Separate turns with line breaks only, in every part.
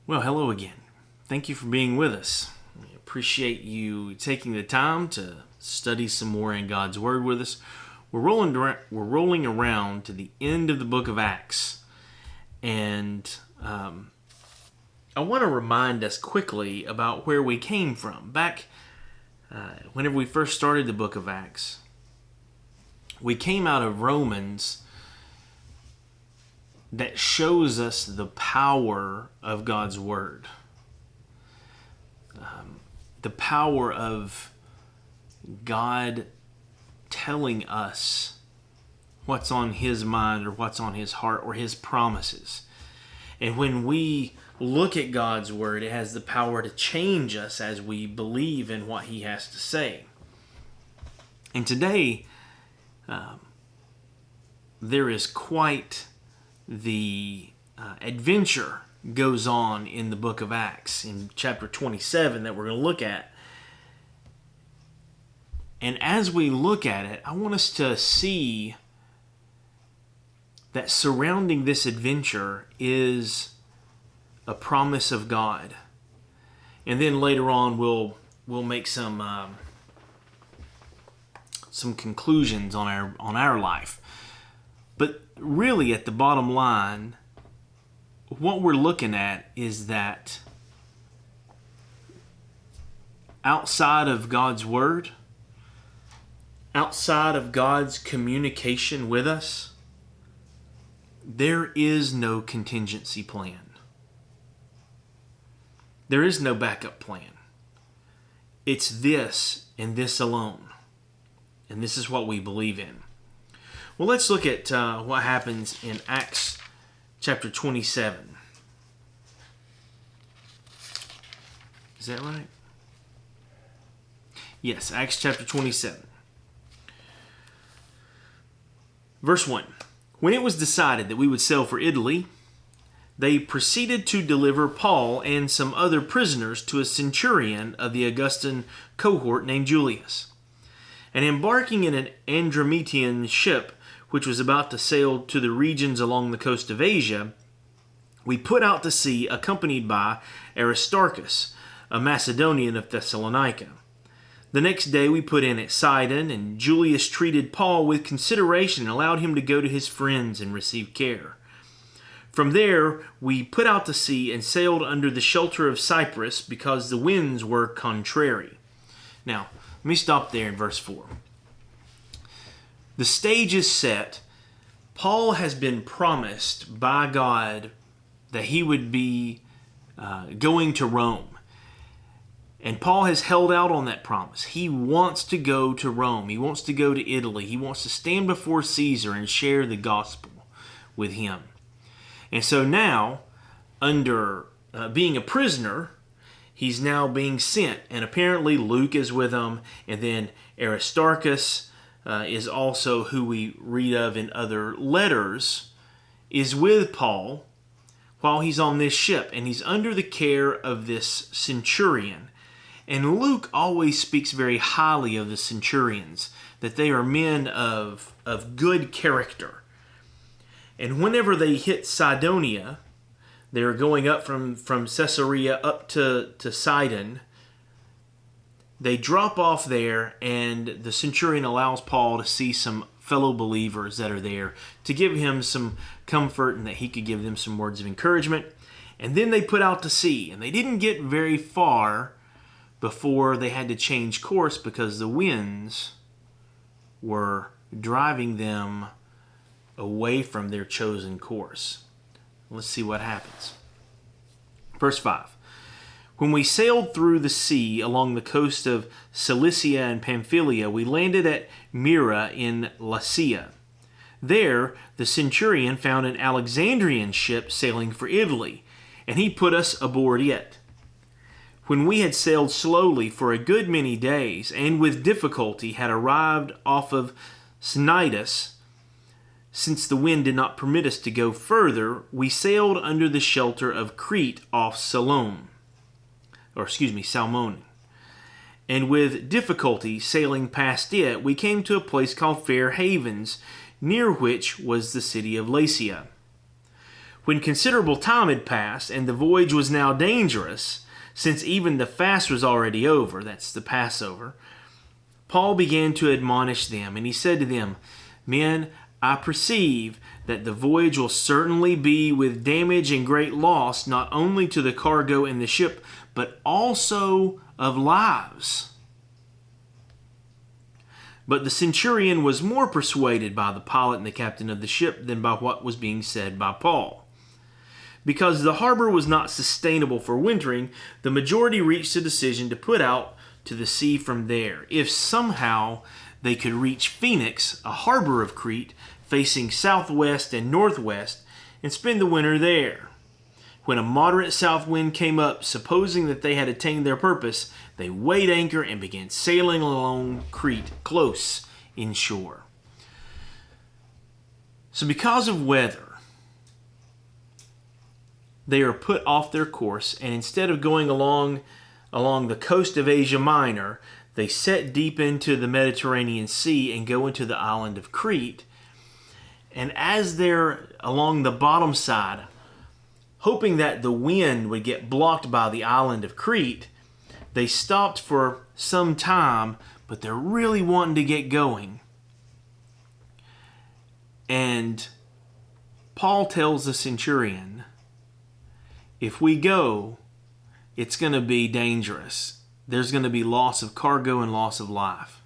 Well, hello again. Thank you for being with us. We appreciate you taking the time to study some more in God's Word with us. We're rolling around to the end of the book of Acts, and I want to remind us quickly about where we came from. Back whenever we first started the book of Acts, we came out of Romans that shows us the power of God's Word. The power of God telling us what's on His mind or what's on His heart or His promises. And when we look at God's Word, it has the power to change us as we believe in what He has to say. And today, there is quite the adventure goes on in the book of Acts in chapter 27 that we're going to look at. And as we look at it, I want us to see that surrounding this adventure is a promise of God. And then later on we'll make some conclusions on our life. But really, at the bottom line, what we're looking at is that outside of God's Word, outside of God's communication with us, there is no contingency plan. There is no backup plan. It's this and this alone. And this is what we believe in. Well, let's look at what happens in Acts chapter 27. Is that right? Yes, Acts chapter 27. Verse 1. When it was decided that we would sail for Italy, they proceeded to deliver Paul and some other prisoners to a centurion of the Augustan cohort named Julius. And embarking in an Andromitian ship, which was about to sail to the regions along the coast of Asia, we put out to sea accompanied by Aristarchus, a Macedonian of Thessalonica. The next day we put in at Sidon, and Julius treated Paul with consideration and allowed him to go to his friends and receive care. From there we put out to sea and sailed under the shelter of Cyprus because the winds were contrary. Now, let me stop there in verse 4. The stage is set. Paul has been promised by God that he would be going to Rome. And Paul has held out on that promise. He wants to go to Rome. He wants to go to Italy. He wants to stand before Caesar and share the gospel with him. And so now, under being a prisoner, he's now being sent. And apparently Luke is with him. And then Aristarchus is also, who we read of in other letters, is with Paul while he's on this ship. And he's under the care of this centurion. And Luke always speaks very highly of the centurions, that they are men of good character. And whenever they hit Sidonia, they're going up from Caesarea up to Sidon. They drop off there, and the centurion allows Paul to see some fellow believers that are there to give him some comfort and that he could give them some words of encouragement. And then they put out to sea, and they didn't get very far before they had to change course because the winds were driving them away from their chosen course. Let's see what happens. Verse 5. When we sailed through the sea along the coast of Cilicia and Pamphylia, we landed at Myra in Lycia. There, the centurion found an Alexandrian ship sailing for Italy, and he put us aboard it. When we had sailed slowly for a good many days, and with difficulty had arrived off of Cnidus, since the wind did not permit us to go further, we sailed under the shelter of Crete off Salmone. And with difficulty sailing past it, we came to a place called Fair Havens, near which was the city of Lasea. When considerable time had passed, and the voyage was now dangerous, since even the fast was already over, that's the Passover, Paul began to admonish them, and he said to them, Men, I perceive that the voyage will certainly be with damage and great loss, not only to the cargo and the ship, but also of lives. But the centurion was more persuaded by the pilot and the captain of the ship than by what was being said by Paul. Because the harbor was not sustainable for wintering, the majority reached a decision to put out to the sea from there, if somehow they could reach Phoenix, a harbor of Crete, facing southwest and northwest, and spend the winter there. When a moderate south wind came up, supposing that they had attained their purpose, they weighed anchor and began sailing along Crete, close inshore. So because of weather, they are put off their course, and instead of going along the coast of Asia Minor, they set deep into the Mediterranean Sea and go into the island of Crete. And as they're along the bottom side, hoping that the wind would get blocked by the island of Crete, they stopped for some time, but they're really wanting to get going. And Paul tells the centurion, if we go, it's going to be dangerous. There's going to be loss of cargo and loss of life.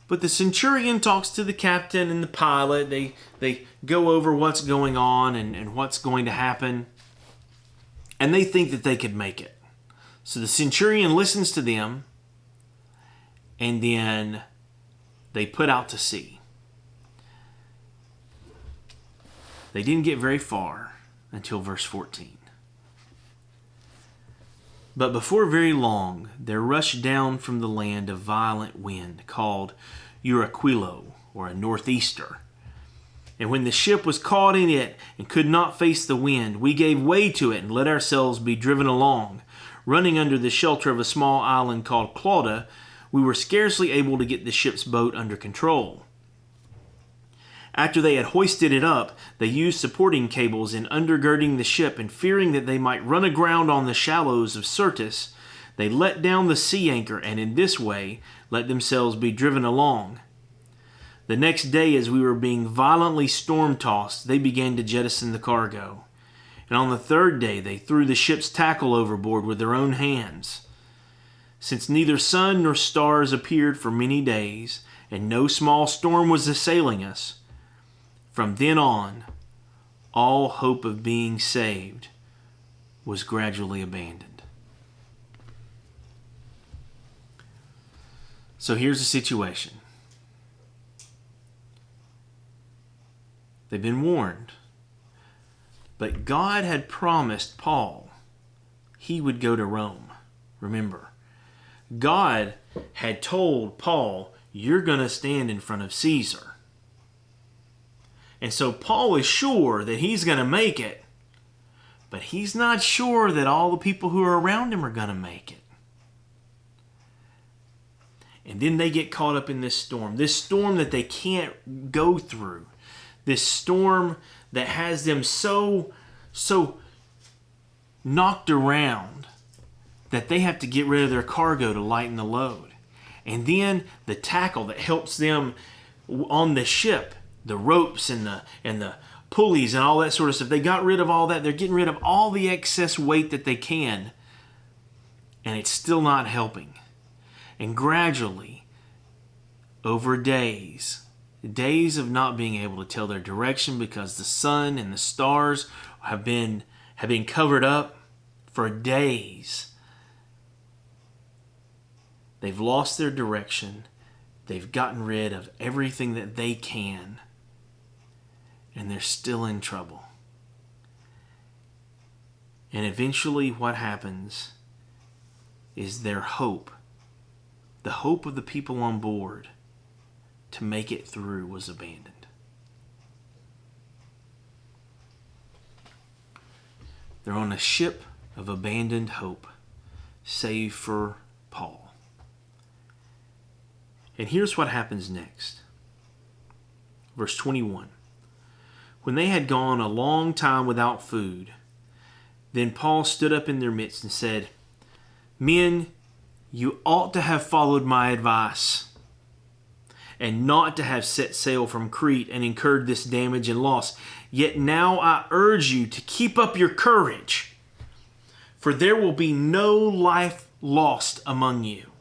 But the centurion talks to the captain and the pilot. They go over what's going on and what's going to happen. And they think that they could make it. So the centurion listens to them. And then they put out to sea. They didn't get very far until verse 14. But before very long, there rushed down from the land a violent wind called Euraquilo, or a northeaster. And when the ship was caught in it and could not face the wind, we gave way to it and let ourselves be driven along. Running under the shelter of a small island called Clauda, we were scarcely able to get the ship's boat under control. After they had hoisted it up, they used supporting cables in undergirding the ship, and fearing that they might run aground on the shallows of Syrtis, they let down the sea anchor, and in this way let themselves be driven along. The next day, as we were being violently storm-tossed, they began to jettison the cargo. And on the third day, they threw the ship's tackle overboard with their own hands. Since neither sun nor stars appeared for many days, and no small storm was assailing us, from then on, all hope of being saved was gradually abandoned. So here's the situation. They've been warned. But God had promised Paul he would go to Rome. Remember, God had told Paul, you're going to stand in front of Caesar. And so Paul is sure that he's going to make it, but he's not sure that all the people who are around him are going to make it. And then they get caught up in this storm that they can't go through, this storm that has them so knocked around that they have to get rid of their cargo to lighten the load. And then the tackle that helps them on the ship, the ropes and the pulleys and all that sort of stuff. They got rid of all that. They're getting rid of all the excess weight that they can. And it's still not helping. And gradually, over days of not being able to tell their direction because the sun and the stars have been covered up for days. They've lost their direction. They've gotten rid of everything that they can. And they're still in trouble. And eventually what happens is their hope, the hope of the people on board to make it through, was abandoned. They're on a ship of abandoned hope, save for Paul. And here's what happens next. Verse 21. When they had gone a long time without food, then Paul stood up in their midst and said, Men, you ought to have followed my advice, and not to have set sail from Crete and incurred this damage and loss. Yet now I urge you to keep up your courage, for there will be no life lost among you,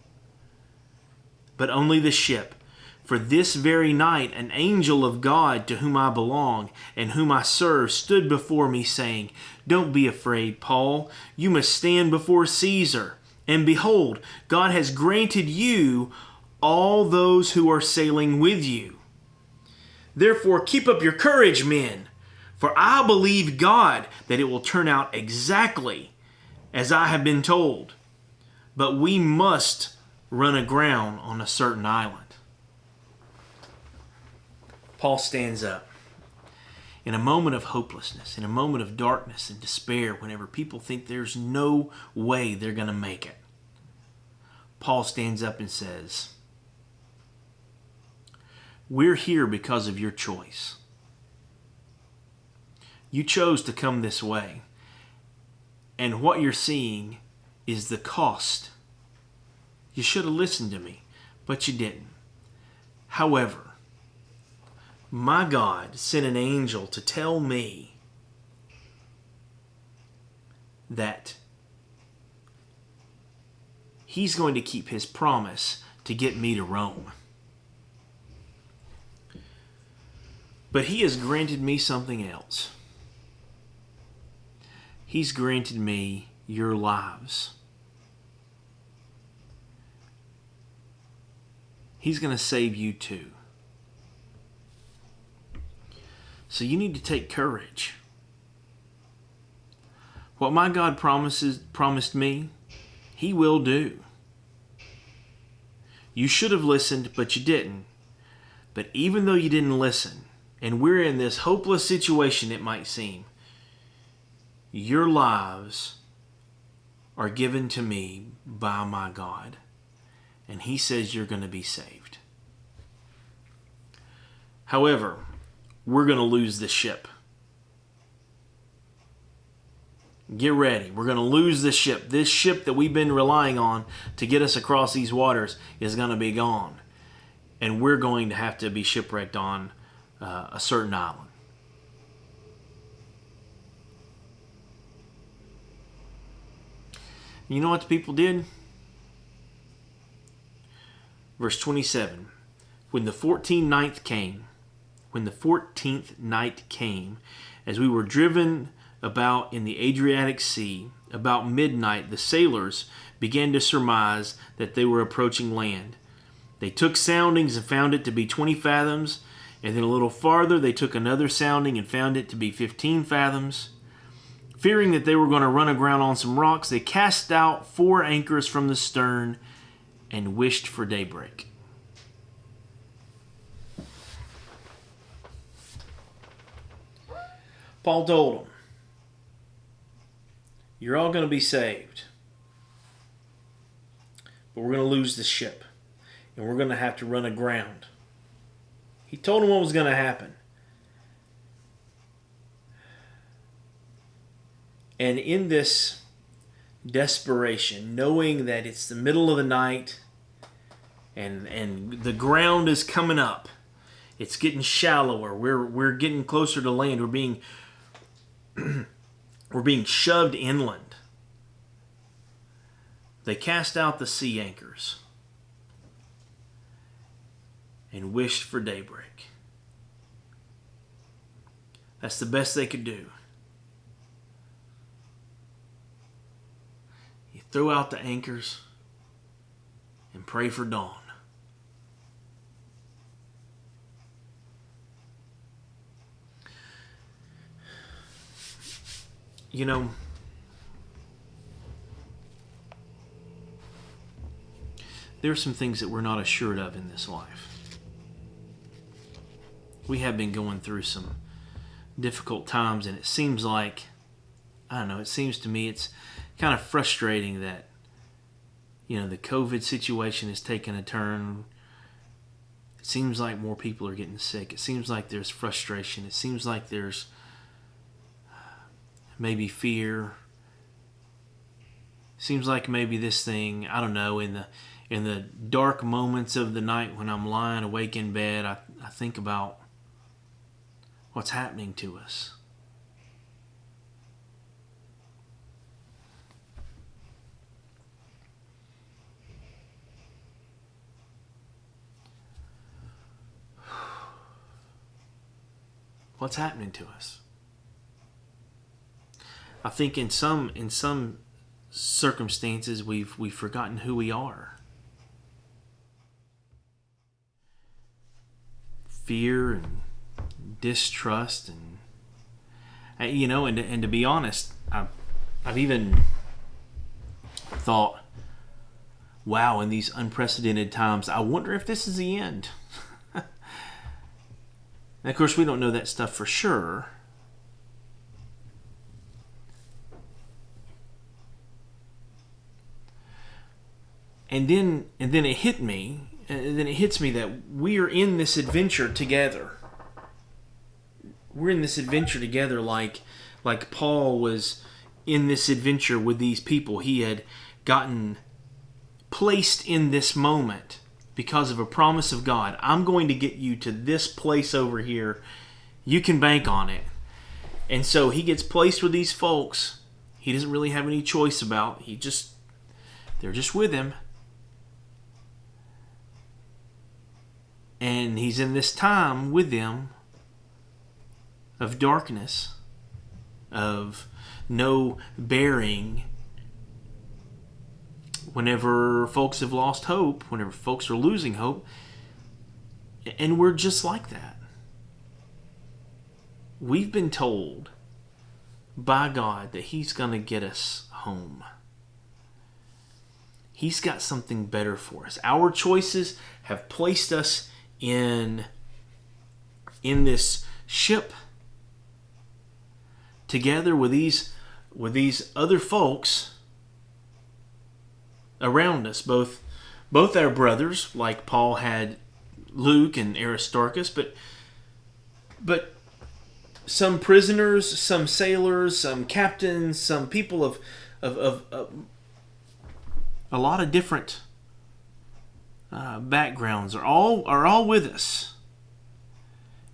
but only the ship. For this very night an angel of God, to whom I belong and whom I serve, stood before me, saying, Don't be afraid, Paul. You must stand before Caesar. And behold, God has granted you all those who are sailing with you. Therefore keep up your courage, men, for I believe God that it will turn out exactly as I have been told. But we must run aground on a certain island. Paul stands up. In a moment of hopelessness, in a moment of darkness and despair, whenever people think there's no way they're going to make it, Paul stands up and says, We're here because of your choice. You chose to come this way, and what you're seeing is the cost. You should have listened to me, but you didn't. However, my God sent an angel to tell me that He's going to keep His promise to get me to Rome. But He has granted me something else. He's granted me your lives. He's going to save you too. So you need to take courage. What my God promised me, He will do. You should have listened, but you didn't. But even though you didn't listen, and we're in this hopeless situation, it might seem, your lives are given to me by my God. And He says you're going to be saved. However, we're going to lose this ship. Get ready. We're going to lose this ship. This ship that we've been relying on to get us across these waters is going to be gone. And we're going to have to be shipwrecked on a certain island. You know what the people did? Verse 27. When the 14th night came, as we were driven about in the Adriatic Sea, about midnight the sailors began to surmise that they were approaching land. They took soundings and found it to be 20 fathoms, and then a little farther they took another sounding and found it to be 15 fathoms. Fearing that they were going to run aground on some rocks, they cast out 4 anchors from the stern and wished for daybreak. Paul told them, you're all going to be saved, but we're going to lose the ship, and we're going to have to run aground. He told them what was going to happen. And in this desperation, knowing that it's the middle of the night and the ground is coming up, it's getting shallower, we're getting closer to land, we're being shoved inland. They cast out the sea anchors and wished for daybreak. That's the best they could do. You throw out the anchors and pray for dawn. You know, there are some things that we're not assured of in this life. We have been going through some difficult times, and it seems like, I don't know, it seems to me it's kind of frustrating that, you know, the COVID situation has taken a turn. It seems like more people are getting sick. It seems like there's frustration. It seems like there's maybe fear. It seems like maybe this thing, I don't know, in the dark moments of the night when I'm lying awake in bed, I think about what's happening to us. What's happening to us? I think in some circumstances we've forgotten who we are. Fear and distrust and and to be honest, I've even thought, wow, in these unprecedented times, I wonder if this is the end. And of course, we don't know that stuff for sure. And then it hit me. And then it hits me that we are in this adventure together. We're in this adventure together, like Paul was in this adventure with these people. He had gotten placed in this moment because of a promise of God. I'm going to get you to this place over here. You can bank on it. And so he gets placed with these folks. He doesn't really have any choice about. They're just with him. And he's in this time with them of darkness, of no bearing. Whenever folks have lost hope, whenever folks are losing hope, and we're just like that. We've been told by God that He's going to get us home. He's got something better for us. Our choices have placed us in this ship together with these other folks around us, both our brothers, like Paul had Luke and Aristarchus, but some prisoners, some sailors, some captains, some people of a lot of different backgrounds are all with us,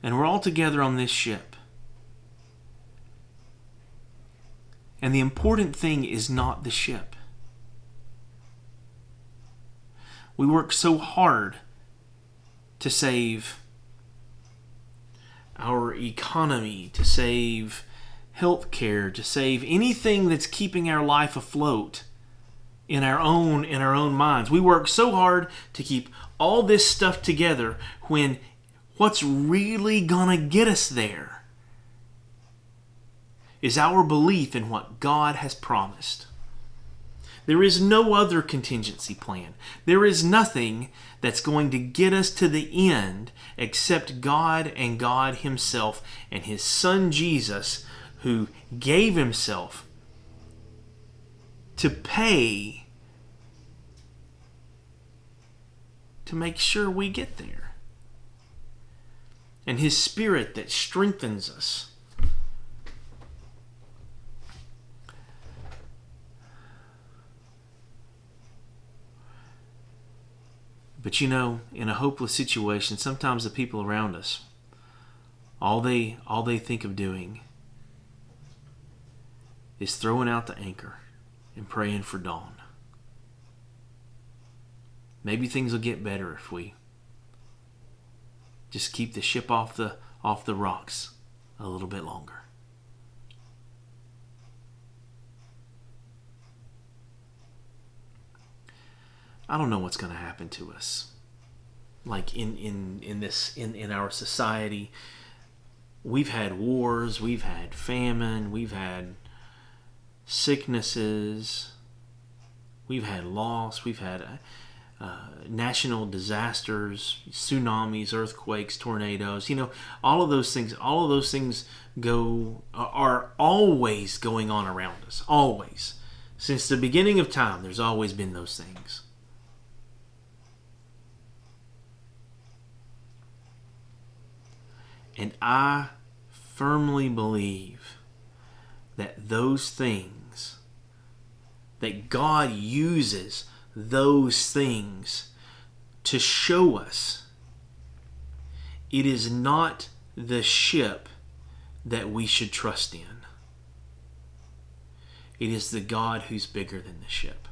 and we're all together on this ship. And the important thing is not the ship. We work so hard to save our economy, to save health care, to save anything that's keeping our life afloat in our own minds. We work so hard to keep all this stuff together when what's really gonna get us there is our belief in what God has promised. There is no other contingency plan. There is nothing that's going to get us to the end except God and God Himself and His Son Jesus, who gave Himself to pay to make sure we get there. And His Spirit that strengthens us. But in a hopeless situation, sometimes the people around us, all they think of doing is throwing out the anchor and praying for dawn. Maybe things will get better if we just keep the ship off the rocks a little bit longer. I don't know what's going to happen to us. Like in our society, we've had wars, we've had famine, we've had sicknesses, we've had loss, we've had national disasters, tsunamis, earthquakes, tornadoes. All of those things are always going on around us. Always. Since the beginning of time, there's always been those things. And I firmly believe that those things, that God uses those things to show us it is not the ship that we should trust in. It is the God who's bigger than the ship.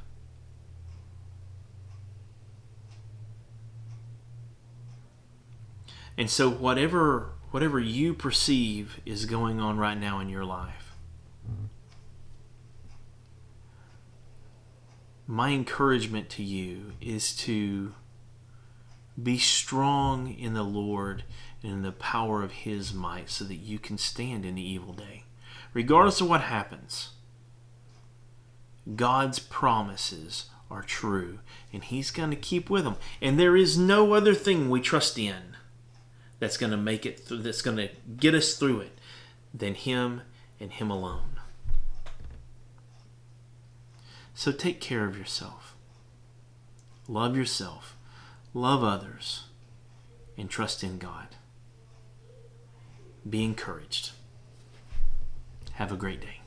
And so whatever you perceive is going on right now in your life, my encouragement to you is to be strong in the Lord and in the power of His might so that you can stand in the evil day. Regardless of what happens, God's promises are true, and He's going to keep with them. And there is no other thing we trust in that's going to make it through, that's going to get us through it, than Him and Him alone. So take care of yourself. Love others, and trust in God. Be encouraged. Have a great day.